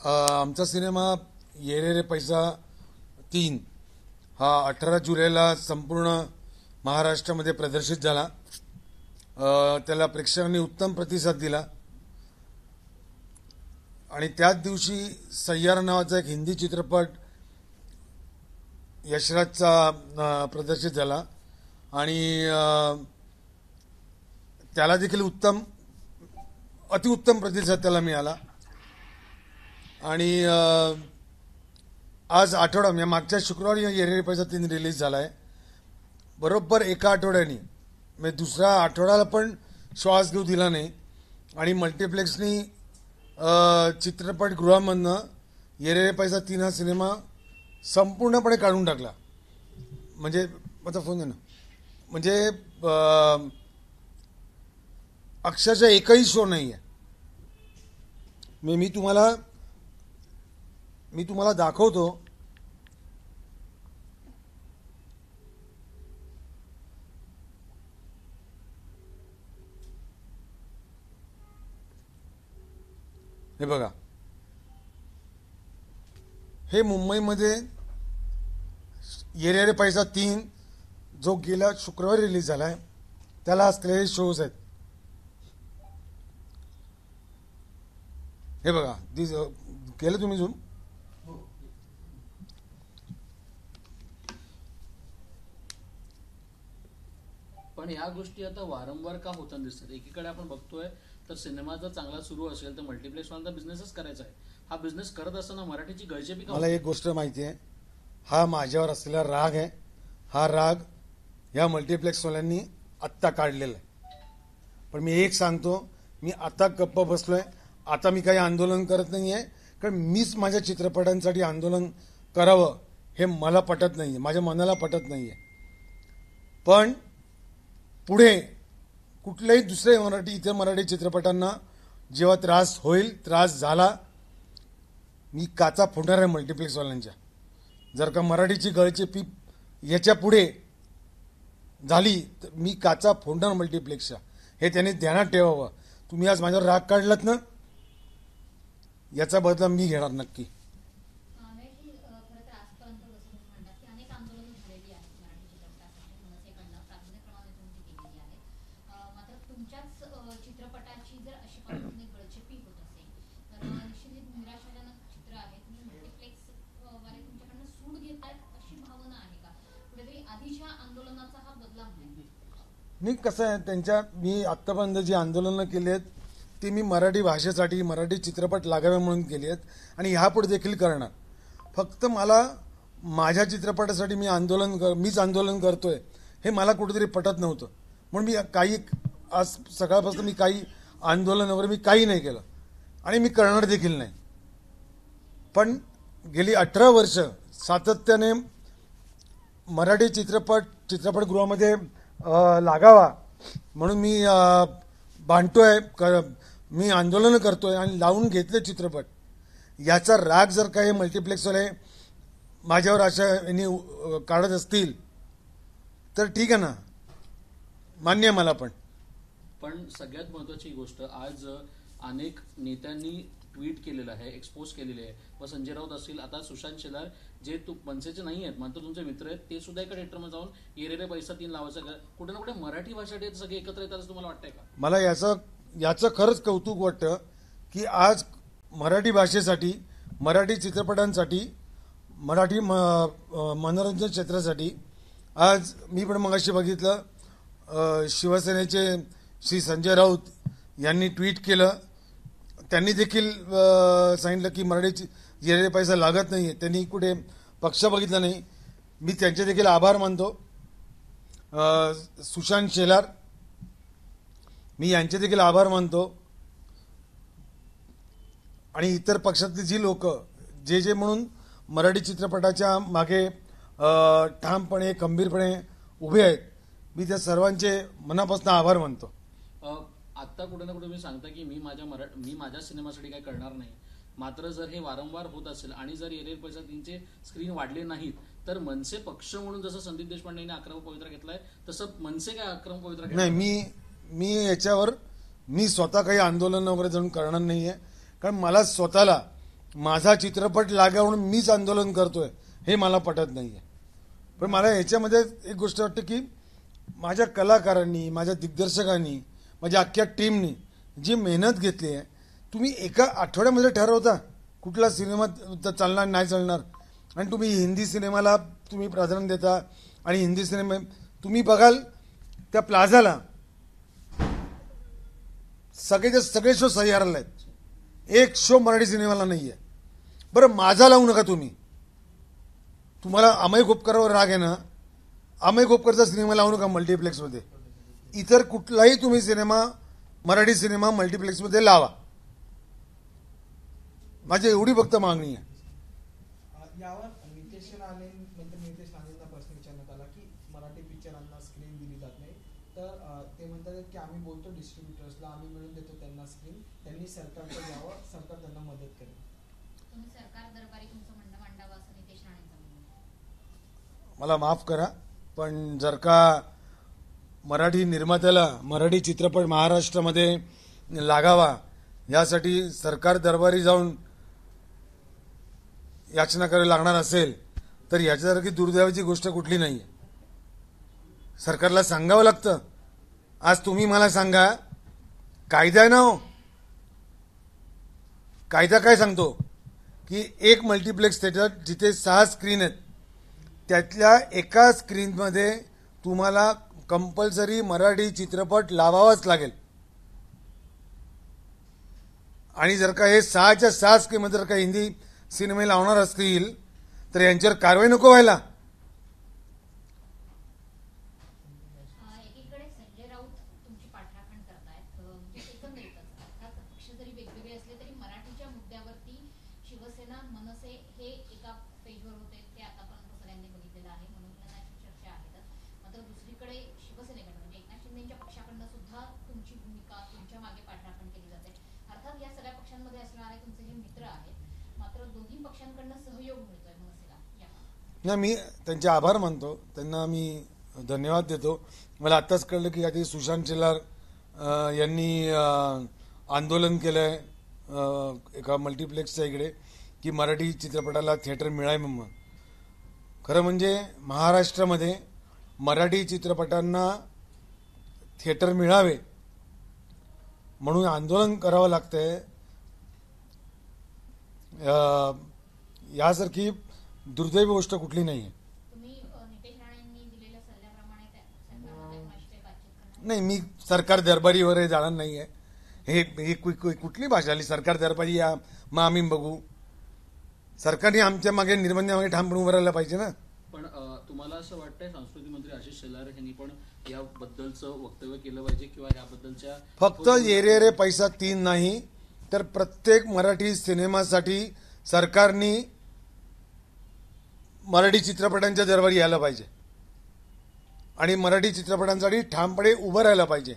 आमचा सिनेमा ये रे रे पैसा 3 हा 18 जुलैला संपूर्ण महाराष्ट्रामध्ये प्रदर्शित झाला। त्याला प्रेक्षकांनी उत्तम प्रतिसाद दिला आणि त्याच दिवशी सय्यारा नावाचा एक हिंदी चित्रपट यशराजचा प्रदर्शित झाला आणि त्याला देखील अतिउत्तम प्रतिसाद त्याला मिळाला। आणि आज आठवडा म्हणजे मागच्या शुक्रवारी ये रे रे पैसा 3 रिलीज झाला आहे। बरोबर एका आठवड्याने म्हणजे दुसरा आठवड्याला पण श्वास घेऊ दिला नाही आणि मल्टिप्लेक्सनी चित्रपटगृहामधनं ये रे रे पैसा 3 हा सिनेमा संपूर्णपणे काढून टाकला। म्हणजे माझा फोन आहे ना, म्हणजे अक्षरशः एकही शो नाही आहे। मी तुम्हाला दाखवतो। हे बघा, हे मुंबईमध्ये ये रे रे पैसा 3 जो गेल्या शुक्रवारी रिलीज झालाय त्याला असलेले शोज आहेत। हे बघा, केलं तुम्ही झूम? पण या गोष्टी आता वारंवार का होताना दिसतात? एकीकडे आपण बघतोय तर सिनेमा जर चांगला सुरू असेल तर मल्टिप्लेक्सवाल्यांना बिझनेसच करायचा आहे। हा बिझनेस करत असताना मराठीची गळचेपी का? मला एक गोष्ट माहिती आहे, हा माझ्यावर असलेला राग आहे। हा राग या मल्टिप्लेक्सवाल्यांनी आत्ता काढलेला आहे। पण मी एक सांगतो, मी आता गप्प बसलोय। आता मी काही आंदोलन करत नाही आहे, कारण मीच माझ्या चित्रपटांसाठी आंदोलन करावं हे मला पटत नाही आहे, माझ्या मनाला पटत नाही आहे। पण पुढे कुठल्याही दुसऱ्या इतर मराठी चित्रपटांना जेव्हा त्रास होईल, त्रास झाला, मी काचा फोडणार आहे मल्टिप्लेक्सवाल्यांच्या। जर का मराठीची गळचेपी याच्या पुढे झाली तर मी काचा फोडणार मल्टिप्लेक्सच्या, हे त्यांनी ध्यानात ठेवावं। तुम्ही आज माझ्यावर राग काढलात ना, याचा बदला मी घेणार नक्की। नाही, कसं आहे, मी आत्तापर्यंत जी आंदोलनं केली आहेत ती मी मराठी भाषेसाठी, मराठी चित्रपट लागावे म्हणून केली आहेत आणि ह्यापुढे देखील करणार। फक्त मला माझ्या चित्रपटासाठी मीच आंदोलन करतोय हे मला कुठेतरी पटत नव्हतं, म्हणून मी आज सकाळपासून मी काही आंदोलन वगैरे मी काही नाही केलं आणि मी करणार देखील नाही। पण गेली 18 वर्ष सातत्याने मराठी चित्रपटगृहामध्ये लागावा म्हणून मी भांडतोय, मी आंदोलन करतोय आणि लावून घेतले चित्रपट। याचा राग जर काही मल्टिप्लेक्सवाले माझ्यावर अशा यांनी काढत असतील तर ठीक आहे ना, मान्य आहे मला। पण सगळ्यात महत्वाची गोष्ट, आज अनेक नेत्यांनी ट्विट केलेलं आहे, एक्सपोज केलेले आहे। व संजय राऊत असतील, आता सुशांत शेलार, जे मनसेचे नाही आहेत मात्र तुमचे मित्र आहेत, ते सुद्धा एका थिएटरमध्ये जाऊन ये रे रे पैसा 3 लावायचं। कुठे ना कुठे मराठी भाषेसाठी सगळे एकत्र येतात असं तुम्हाला वाटतंय का? मला याचं खरंच कौतुक वाटतं की आज मराठी भाषेसाठी, मराठी चित्रपटांसाठी, मराठी मनोरंजन क्षेत्रासाठी आज मी पण मगाशी बघितलं, शिवसेनेचे श्री संजय राऊत यांनी ट्विट केलं। त्यांनी देखील सांगितलं की मराठी ये रे रे पैसा लागत नाही। त्यांनी कुठे पक्ष बघितला नाही। मी त्यांचे देखील आभार मानतो। सुशांत शेलार, मी यांचे देखील आभार मानतो आणि इतर पक्षातली जी लोक जे म्हणून मराठी चित्रपटाच्या मागे ठामपणे, खंबीरपणे उभे आहेत, मी त्या सर्वांचे मनापासून आभार मानतो। आता कुठे ना कुठे मी सांगता की मी माझ्या सिनेमासाठी काही करणार नाही, मात्र जर हे वारंवार होत असेल आणि जर ये रे रे पैसा 3चे स्क्रीन वाढले नाहीत तर मनसे पक्ष म्हणून जसं संदीप देशपांडे यांनी आक्रमक पवित्रा घेतलाय तसं मनसे काय आक्रमक पवित्रा घेतलाय? नाही, मी याच्यावर स्वतः काही आंदोलन वगैरे जाऊन करणार नाहीये, कारण मला स्वतःला माझा चित्रपट लागा म्हणून मीच आंदोलन करतोय हे मला पटत नाहीये. पण मला याच्यामध्ये एक गोष्ट वाटते की माझ्या कलाकारांनी, माझ्या दिग्दर्शकांनी, माझ्या अख्ख्या टीमनी जी मेहनत घेतली आहे, तुम्ही एका आठवड्यामध्ये ठरवता कुठला सिनेमा चालणार नाही चालणार, आणि तुम्ही हिंदी सिनेमाला तुम्ही प्राधान्य देता. आणि हिंदी सिनेमा तुम्ही बघाल त्या प्लाझाला सगळे शो सह्यारला आहेत, एक शो मराठी सिनेमाला नाही आहे. बरं माझा लावू नका तुम्ही. तुम्हाला अमय खोपकरवर राग आहे ना, अमय खोपकरचा सिनेमा लावू नका मल्टिप्लेक्समध्ये. इतर कुठलाही तुम्ही सिनेमा, मराठी सिनेमा मल्टिप्लेक्समध्ये लावा. माझी एवढी फक्त मागणी आहे. यावर नितेश राणे नंतर नितेश राणेंना प्रश्न विचारण्यात आला की मराठी पिक्चरांना स्क्रीन दिली जात नाही, तर ते म्हणतात की आम्ही बोलतो डिस्ट्रीब्युटर्सला, आम्ही मिळून देतो त्यांना स्क्रीन, त्यांनी सरकारकडे यावं, सरकार त्यांना मदत करेल. तुम्ही सरकार दरबारी तुमचं म्हणणं मांडावं असं नितेश राणेंचं म्हणणं आहे. मला माफ करा, पण जर का मराठी निर्मात्याला मराठी चित्रपट महाराष्ट्रामध्ये लागावा यासाठी सरकार दरबारी जाऊन याचना करावी लागणार असेल तर याच्यासारखी दुर्दैवाची गोष्ट कुठली नाही. सरकारला सांगावं लागतं. आज तुम्ही मला सांगा, कायदा आहे ना हो, कायदा काय सांगतो की एक मल्टिप्लेक्स थिएटर जिथे 6 स्क्रीन आहेत त्यातल्या एका स्क्रीनमध्ये तुम्हाला कंपल्सरी मराठी चित्रपट लावावाच लागेल. आणि जर का हे 6च्या 6 स्क्रीनमध्ये जर का हिंदी सिनेमे लावणार असतील तर यांच्यावर कारवाई नको व्हायला. एकीकडे संजय राऊत तुमची पाठराखण करतायत, म्हणजे एकंदरीतच अर्थात पक्ष जरी वेगवेगळे असले तरी मराठीच्या मुद्द्यावरती शिवसेना, मनसे हे एका पेजवर होते, ते आतापर्यंत सगळ्यांनी बघितलेलं आहे, म्हणून त्यांना अशी चर्चा आहेतच. मात्र दुसरीकडे शिवसेनेकडनं म्हणजे एकनाथ शिंदेच्या पक्षाकडनं सुद्धा तुमची भूमिका, तुमच्या मागे पाठराखण केली जाते. अर्थात या सगळ्या पक्षांमध्ये असणारे तुमचे हे मित्र आहेत, मात्र दोन्ही पक्षांकडनं सहयोग मिळतोय मनसेला. नाही, मी त्यांचे आभार मानतो, त्यांना मी धन्यवाद देतो. मला आत्ताच कळलं की आधी सुशांत शेलार यांनी आंदोलन केलंय एका मल्टिप्लेक्सच्या इकडे की मराठी चित्रपटाला थिएटर मिळावे म्हणून. खरं म्हणजे महाराष्ट्रामध्ये मराठी चित्रपटांना थिएटर मिळावे म्हणून आंदोलन करावं लागतंय. यासारखी दुर्दैवी गोष्ट कुठली नाही आहे. तुम्ही नितेश राणेंनी दिलेल्या सल्ल्याप्रमाणे सरकारमध्ये कोणाशी काही बातचीत करणार? नाही, मी सरकार दरबारीवर जाणार नाही आहे. हे कुठली भाषा आली सरकार दरबारी या, मग आम्ही बघू. सरकारने आमच्या मागे निर्बंधामागे ठामपणे उभं राहायला पाहिजे ना. पण तुम्हाला असं वाटतंय सांस्कृतिक मंत्री आशिष शेलार यांनी पण याबद्दलचं वक्तव्य केलं पाहिजे किंवा याबद्दलच्या फक्त येरे रे पैसा 3 नाही तर प्रत्येक मराठी सिनेमासाठी सरकारने मराठी चित्रपटांच्या दरबारी यायला पाहिजे आणि मराठी चित्रपटांसाठी ठामपणे उभं राहायला पाहिजे.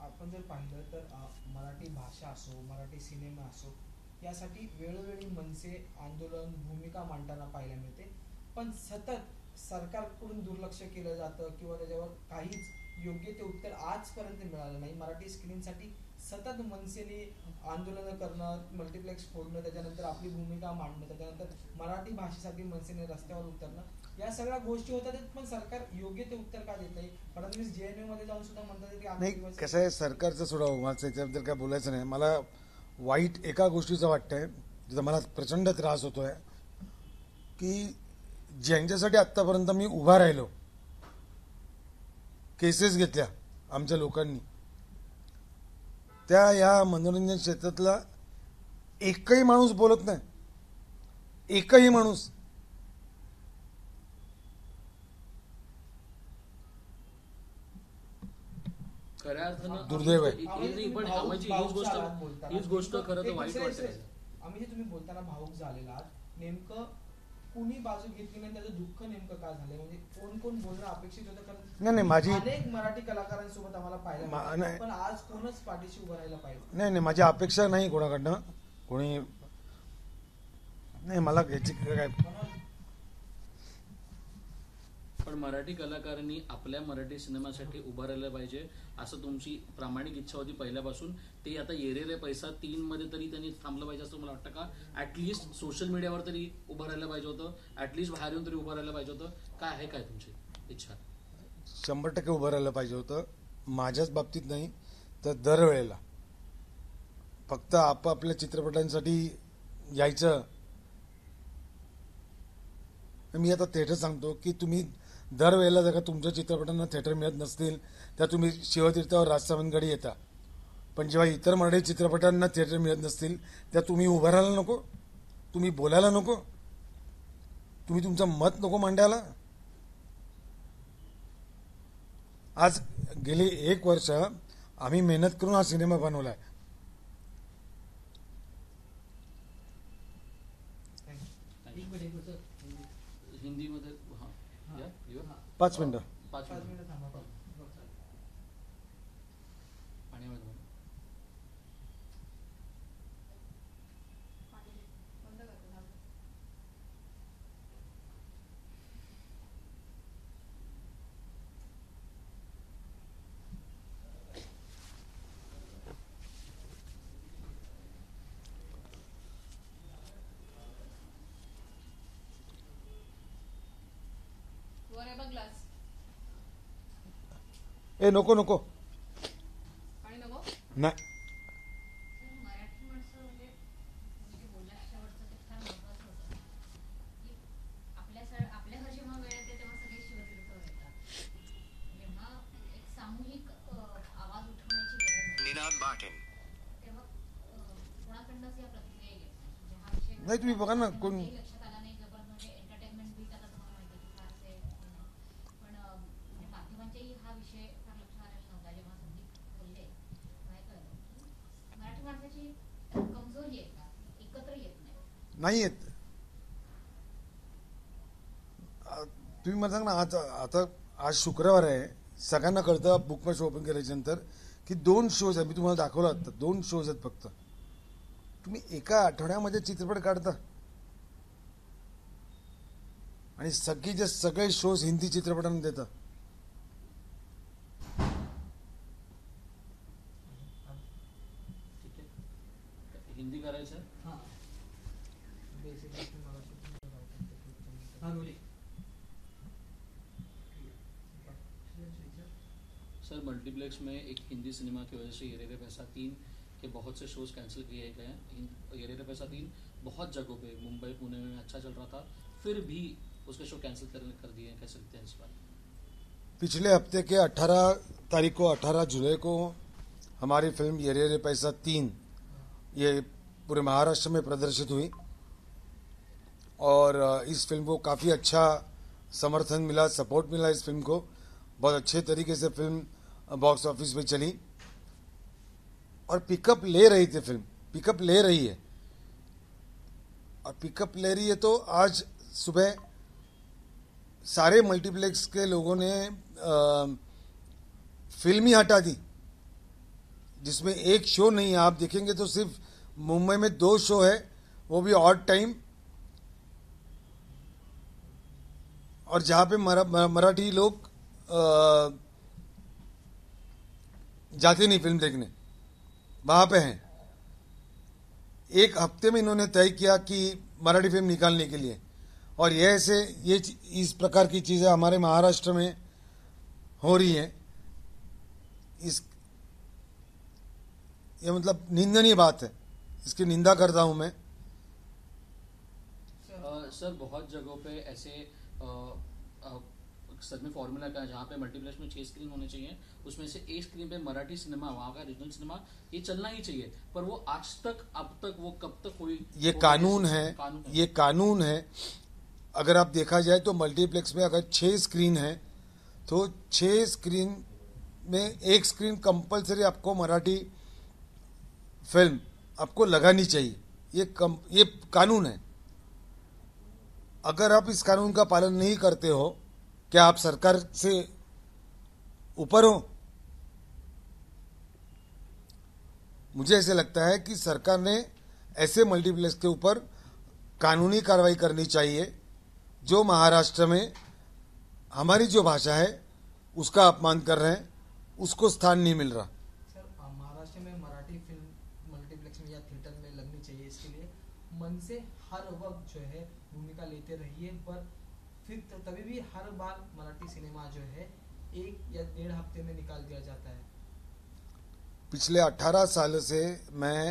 आपण जर पाहिलं तर मराठी भाषा असो, मराठी सिनेमा असो, यासाठी वेळोवेळी मनसे आंदोलन, भूमिका मांडताना पाहायला मिळते, पण सतत सरकारकडून दुर्लक्ष केलं जातं किंवा त्याच्यावर काहीच योग्य ते उत्तर आजपर्यंत मिळालं नाही. मराठी स्क्रीनसाठी सतत मनसेने आंदोलनं करणं, मल्टिप्लेक्स फोडणं, त्याच्यानंतर आपली भूमिका मांडणं, त्याच्यानंतर मराठी भाषेसाठी मनसेने रस्त्यावर उतरणं, या सगळ्या गोष्टी होतात, पण सरकार योग्य ते उत्तर का देत नाही? फडणवीस JNU मध्ये जाऊन सुद्धा म्हणतात की नाही, कसं आहे, सरकारचं सोडावं, माझं याच्याबद्दल काय बोलायचं नाही. मला वाईट एका गोष्टीचं वाटतंय, जिथं मला प्रचंड त्रास होतोय, की ज्यांच्यासाठी आत्तापर्यंत मी उभा राहिलो, केसेस घेतल्या आमच्या लोकांनी, त्या या मनोरंजन क्षेत्रातला एकही माणूस बोलत नाही. एकही माणूस. खऱ्या अर्थानं दुर्दैव आहे. पण हीच गोष्ट खरं तर वाईट वाटते. आम्ही जे तुम्ही बोलताना भावुक झालेला आहात, नेमकं कुणी बाजू घेतली नाही, त्याचं दुःख नेमकं काय झालंय? म्हणजे कोण कोण बोलणं अपेक्षित होतं? कारण नाही, माझी अनेक मराठी कलाकारांसोबत आम्हाला पाहायला मिळालं, पण आज कोणच पाठीशी उभं राहायला पाहिजे? नाही, माझी अपेक्षा नाही कोणाकडनं. कोणी नाही, मला याची काय पण मराठी कलाकारांनी आपल्या मराठी सिनेमासाठी उभं राहिलं पाहिजे असं तुमची प्रामाणिक इच्छा होती पहिल्यापासून. ते आता ये रे पैसा 3 मध्ये तरी त्यांनी थांबलं पाहिजे असं मला वाटतं का? ऍटलिस्ट सोशल मीडियावर तरी उभं राहायला पाहिजे होतं, ऍटलिस्ट बाहेर येऊन तरी उभं राहायला पाहिजे होतं. काय आहे काय तुमची इच्छा? 100% उभं राहिलं पाहिजे होतं. माझ्याच बाबतीत नाही तर दरवेळेला फक्त आपापल्या चित्रपटांसाठी यायचं. मी आता थिएटर सांगतो की तुम्ही दरवेळेला जर का तुमच्या चित्रपटांना थिएटर मिळत नसतील तर तुम्ही शिवतीर्थावर राजसावंतगडी येता, पण जेव्हा इतर मराठी चित्रपटांना थिएटर मिळत नसतील त्या तुम्ही उभं राहायला नको, तुम्ही बोलायला नको, तुम्ही तुमचं मत नको मांडायला. आज गेली 1 वर्ष आम्ही मेहनत करून हा सिनेमा बनवलाय. हिंदीमध्ये या, या. 5 मिनिटं. 5 5 मिनिट मिनिटं थांबा. पाण्यामध्ये बोला. वर आहे बघ ग्लास. नको नको पाणी नको. नाही. तर मराठी माणसं म्हणजे म्हणजे बोलल्या शेवटचं ते फार महत्वाचं होतं की आपल्यावर जेव्हा वेळ येते तेव्हा सगळे शिवतीर्थवर येतात. जेव्हा एक सामूहिक आवाज उठवण्याची गरज आहे तेव्हा कोणाकडनंच या प्रतिक्रिया येत नाही. म्हणजे हा विषय नाही, तुम्ही बघा ना, कोण- काही लक्षात आला नाही. जबर म्हणजे एंटरटेनमेंट बीट आता तुम्हाला माहिती आहे की फारसे हे नाही. पण म्हणजे माध्यमांच्याही हा विषय फार लक्षात आलेला नव्हता. जेव्हा संदीप बोलले काय कळलं की मराठी माणसाची कमजोरी आहे का, एकत्र येत नाही. नाही येत. तुम्ही मला सांग ना, आज शुक्रवार आहे, सगळ्यांना कळतं बुक माय शो ओपन केल्याच्या नंतर की 2 शोज आहेत. मी तुम्हाला दाखवलं आता 2 शोज आहेत फक्त. तुम्ही एका आठवड्यामध्ये चित्रपट काढता आणि सगळीचे सगळे शोज हिंदी चित्रपटांना देता. ठीक आहे, हिंदी करायचं आहे. हां. बेसिकली तुम्हाला हां बोली. सर मल्टीप्लेक्स में एक हिंदी सिनेमा की वजह से ये रे पैसा 3 के बहुत से शोज कैंसिल किए गए हैं. ये रे पैसा 3 बहुत जगहों पे मुंबई पुणे में अच्छा चल रहा था, फिर भी उसके शो कैंसिल कर दिए. कह सकते हैं इस बार? पिछले हफ्ते के 18 तारीख को 18 जुलाई को हमारी फिल्म ये रे पैसा 3 ये पूरे महाराष्ट्र में प्रदर्शित हुई और इस फिल्म को काफ़ी अच्छा समर्थन मिला, सपोर्ट मिला. इस फिल्म को बहुत अच्छे तरीके से फिल्म बॉक्स ऑफिस में चली और पिकअप ले रही थी. फिल्म पिकअप ले रही है और पिकअप ले रही है तो आज सुबह सारे मल्टीप्लेक्स के लोगों ने फिल्म ही हटा दी, जिसमें एक शो नहीं है. आप देखेंगे तो सिर्फ मुंबई में 2 शो है, वो भी ऑड टाइम, और जहां पे मराठी लोग जाते नहीं फिल्म देखने, वहां पे हैं. 1 हफ्ते में इन्होंने तय किया कि मराठी फिल्म निकालने के लिए, और ये इस प्रकार की चीजें हमारे महाराष्ट्र में हो रही हैं. ये मतलब निंदनीय बात है, इसकी निंदा करता हूं मैं. सर बहुत जगहों पे ऐसे सच में फॉर्मूला का जहाँ पे मल्टीप्लेक्स में 6 स्क्रीन होने चाहिए, उसमें से एक स्क्रीन पे मराठी सिनेमा, वहाँ का रीजनल सिनेमा, ये चलना ही चाहिए. पर वो आज तक अब तक वो कब तक कोई ये कानून है, ये कानून है. अगर आप देखा जाए तो मल्टीप्लेक्स में अगर 6 स्क्रीन है तो 6 स्क्रीन में 1 स्क्रीन कंपलसरी आपको मराठी फिल्म आपको लगानी चाहिए. ये कानून है. अगर आप इस कानून का पालन नहीं करते हो, क्या आप सरकार से ऊपर हो? मुझे ऐसे लगता है कि सरकार ने ऐसे मल्टीप्लेक्स के ऊपर कानूनी कार्रवाई करनी चाहिए जो महाराष्ट्र में हमारी जो भाषा है उसका अपमान कर रहे हैं, उसको स्थान नहीं मिल रहा। सर महाराष्ट्र में मराठी फिल्म मल्टीप्लेक्स में या थिएटर में लगनी चाहिए, इसके लिए मन से हर वक्त जो है भूमिका लेते रहिए, पर फिर तभी भी हर बार मराठी सिनेमा जो है 1 या 1.5 हफ्ते में निकाल दिया जाता है। पिछले 18 साल से मैं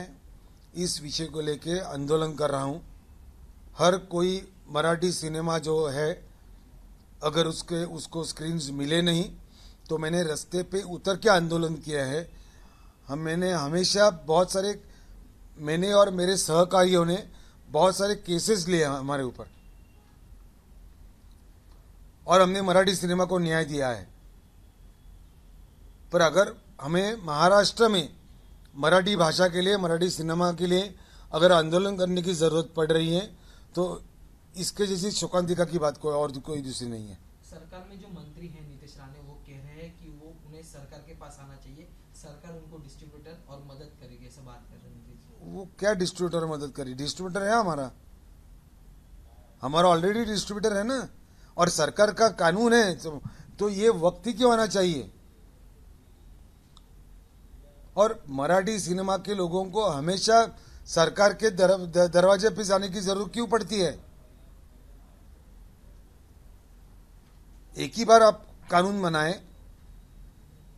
इस विषय को लेके आंदोलन कर रहा हूं। हर कोई मराठी सिनेमा जो है अगर उसको स्क्रीन्स मिले नहीं तो मैंने रास्ते पे उतर के आंदोलन किया है। मैंने हमेशा मैंने और मेरे सहकारियों ने बहुत सारे केसेस लिए हमारे ऊपर और हमने मराठी सिनेमा को न्याय दिया है। पर अगर हमें महाराष्ट्र में मराठी भाषा के लिए, मराठी सिनेमा के लिए अगर आंदोलन करने की जरूरत पड़ रही है तो इसके जैसी शोकांतिका की बात कोई दूसरी नहीं है। सरकार में जो मंत्री हैं नीतीश राणे, वो कह रहे हैं कि वो उन्हें सरकार के पास आना चाहिए, सरकार उनको डिस्ट्रीब्यूटर और मदद करेगी, ऐसा बात कर रहे हैं नीतीश जी। वो क्या डिस्ट्रीब्यूटर मदद करी? डिस्ट्रीब्यूटर है हमारा ऑलरेडी डिस्ट्रीब्यूटर है ना, और सरकार का कानून है तो ये वक्त ही क्यों आना चाहिए। और मराठी सिनेमा के लोगों को हमेशा सरकार के दरवाजे पे जाने की जरूरत क्यों पड़ती है? एक ही बार आप कानून बनाएं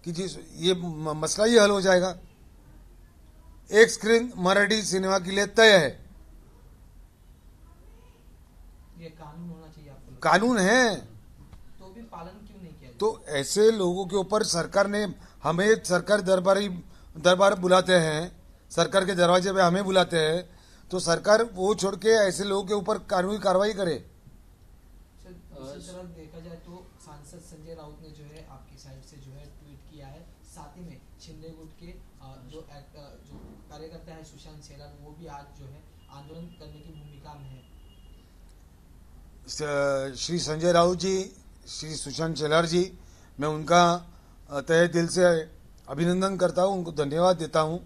कि ये मसला ही हल हो जाएगा। एक स्क्रीन मराठी सिनेमा के लिए तय है, ये कानून होना चाहिए आपको। कानून है तो भी पालन क्यों नहीं किया? तो ऐसे लोगों के ऊपर सरकार ने हमें सरकार दरबार बुलाते हैं, सरकार के दरवाजे पे हमें बुलाते हैं, तो सरकार वो छोड़ के ऐसे लोगों के ऊपर कानूनी कार्रवाई करे। दूसरी तरफ देखा जाए तो सांसद संजय राउत ने जो है आपकी साइड से जो है ट्वीट किया है, साथ ही में शिंदे गुट के जो कार्यकर्ता है सुशांत शेलार, वो भी आज जो है आंदोलन करने की भूमिका में है। श्री संजय राउत जी, श्री सुशांत शेलार जी, मैं उनका तहे दिल से अभिनंदन करता हूं, उनको धन्यवाद देता हूं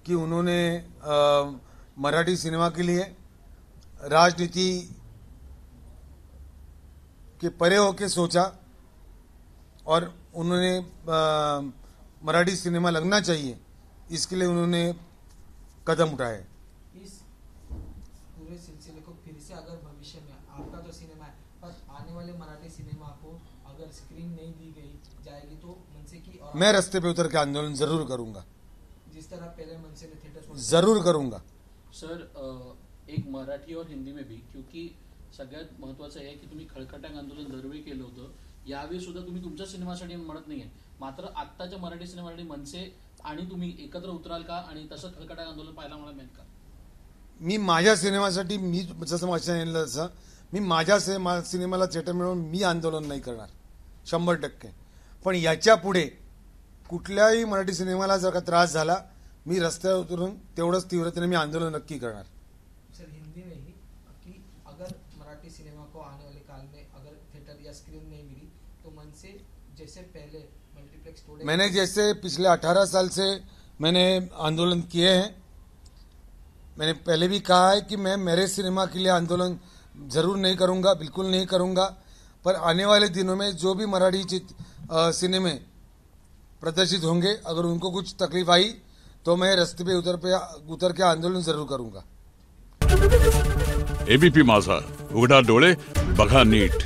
कि उन्होंने मराठी सिनेमा के लिए राजनीति के परे होके सोचा और उन्होंने मराठी सिनेमा लगना चाहिए, इसके लिए उन्होंने कदम उठाए। इस पूरे सिलसिले को फिर से अगर भविष्य में आपका तो सिनेमा है पर आने वाले मराठी सिनेमा को अगर स्क्रीन नहीं दी जाएगी तो मनसे की और मैं रास्ते पे उतर के आंदोलन जरूर करूंगा, जिस तरह पहले मनसे ने थिएटर जरूर करूंगा। सर एक मराठी और हिंदी में भी, क्योंकि सगळ्यात महत्वाचं आहे की तुम्ही खळखटांग आंदोलन दरवेळी केलं होतं, यावेळी सुद्धा तुम्ही तुमच्या सिनेमासाठी म्हणत नाहीये, मात्र आत्ताच्या मराठी सिनेमासाठी मनसे आणि तुम्ही एकत्र उतराल का आणि तसं खळखटांग आंदोलन पाहायला मला मिळेल का? मी माझ्या सिनेमासाठी, मी जसं सांगितलं तसं मी माझ्या सिनेमाला थिएटर मिळवून मी आंदोलन नाही करणार 100%। पण याच्या पुढे कुठल्याही मराठी सिनेमाला जर का त्रास झाला, मी रस्त्यावर उतरून तेवढंच तीव्रतेने मी आंदोलन नक्की करणार। सर हिंदी में ही कि अगर मराठी सिनेमा को आने वाले काल में अगर थिएटर या स्क्रीन नहीं मिली तो मनसे जैसे पहले मल्टीप्लेक्स तोड़े, मैंने जैसे पिछले 18 साल से मैंने आंदोलन किए हैं, मैंने पहले भी कहा है कि मैं मेरे सिनेमा के लिए आंदोलन जरूर नहीं करूंगा, बिल्कुल नहीं करूंगा। पर आने वाले दिनों में जो भी मराठी सिनेमे प्रदर्शित होंगे, अगर उनको कुछ तकलीफ आई तो मैं रास्ते पे उतर के आंदोलन जरूर करूंगा। एबीपी माझा, उघडा डोळे बघा नीट।